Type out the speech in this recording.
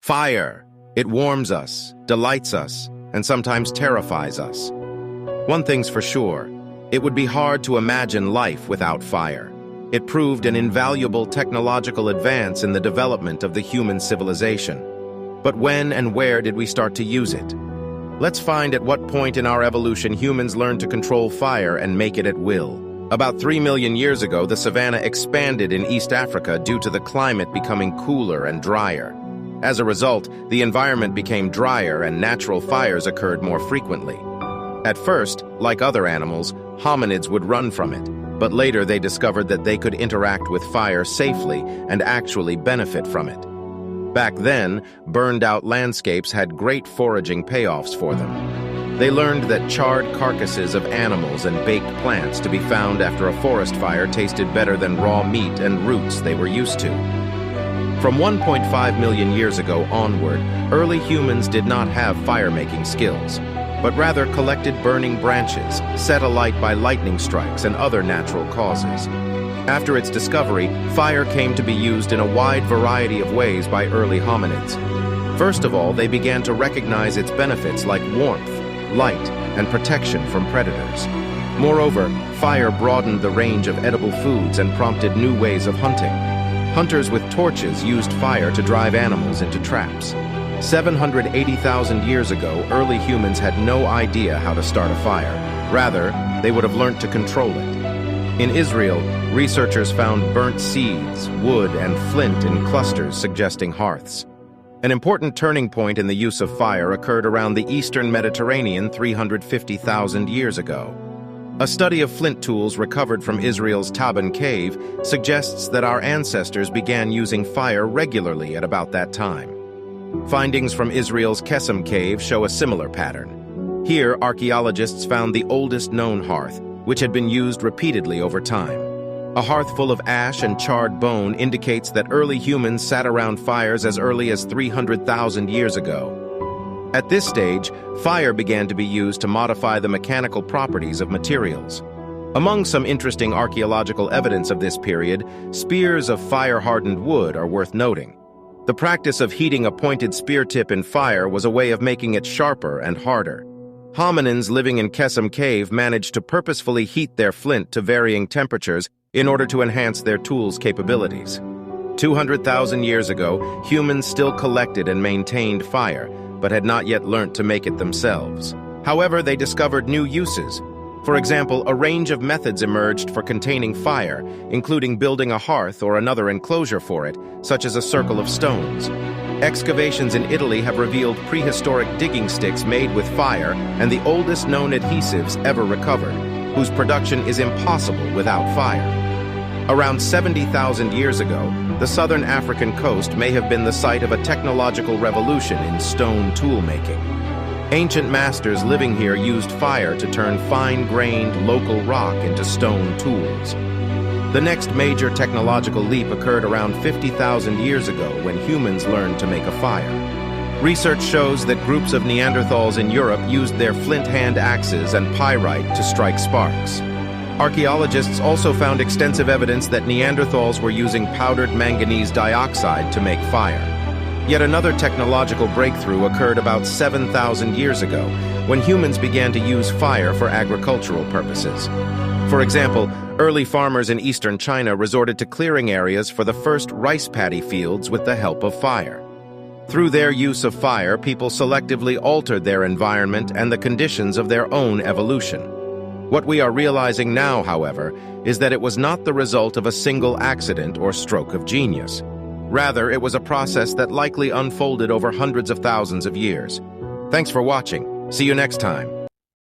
Fire. It warms us, delights us, and sometimes terrifies us. One thing's for sure, it would be hard to imagine life without fire. It proved an invaluable technological advance in the development of the human civilization. But when and where did we start to use it? Let's find at what point in our evolution humans learned to control fire and make it at will. About 3 million years ago, the savanna expanded in East Africa due to the climate becoming cooler and drier. As a result, the environment became drier and natural fires occurred more frequently. At first, like other animals, hominids would run from it, but later they discovered that they could interact with fire safely and actually benefit from it. Back then, burned-out landscapes had great foraging payoffs for them. They learned that charred carcasses of animals and baked plants to be found after a forest fire tasted better than raw meat and roots they were used to. From 1.5 million years ago onward, early humans did not have fire-making skills, but rather collected burning branches, set alight by lightning strikes and other natural causes. After its discovery, fire came to be used in a wide variety of ways by early hominids. First of all, they began to recognize its benefits like warmth, light, and protection from predators. Moreover, fire broadened the range of edible foods and prompted new ways of hunting. Hunters with torches used fire to drive animals into traps. 780,000 years ago, early humans had no idea how to start a fire. Rather, they would have learned to control it. In Israel, researchers found burnt seeds, wood, and flint in clusters suggesting hearths. An important turning point in the use of fire occurred around the eastern Mediterranean 350,000 years ago. A study of flint tools recovered from Israel's Taban cave suggests that our ancestors began using fire regularly at about that time. Findings from Israel's Kesem cave show a similar pattern. Here, archaeologists found the oldest known hearth, which had been used repeatedly over time. A hearth full of ash and charred bone indicates that early humans sat around fires as early as 300,000 years ago. At this stage, fire began to be used to modify the mechanical properties of materials. Among some interesting archaeological evidence of this period, spears of fire-hardened wood are worth noting. The practice of heating a pointed spear tip in fire was a way of making it sharper and harder. Hominins living in Kesem cave managed to purposefully heat their flint to varying temperatures in order to enhance their tools' capabilities. 200,000 years ago, humans still collected and maintained fire, but had not yet learnt to make it themselves. However, they discovered new uses. For example, a range of methods emerged for containing fire, including building a hearth or another enclosure for it, such as a circle of stones. Excavations in Italy have revealed prehistoric digging sticks made with fire and the oldest known adhesives ever recovered, whose production is impossible without fire. Around 70,000 years ago, the southern African coast may have been the site of a technological revolution in stone tool-making. Ancient masters living here used fire to turn fine-grained local rock into stone tools. The next major technological leap occurred around 50,000 years ago when humans learned to make a fire. Research shows that groups of Neanderthals in Europe used their flint hand axes and pyrite to strike sparks. Archaeologists also found extensive evidence that Neanderthals were using powdered manganese dioxide to make fire. Yet another technological breakthrough occurred about 7,000 years ago, when humans began to use fire for agricultural purposes. For example, early farmers in eastern China resorted to clearing areas for the first rice paddy fields with the help of fire. Through their use of fire, people selectively altered their environment and the conditions of their own evolution. What we are realizing now, however, is that it was not the result of a single accident or stroke of genius. Rather, it was a process that likely unfolded over hundreds of thousands of years. Thanks for watching. See you next time.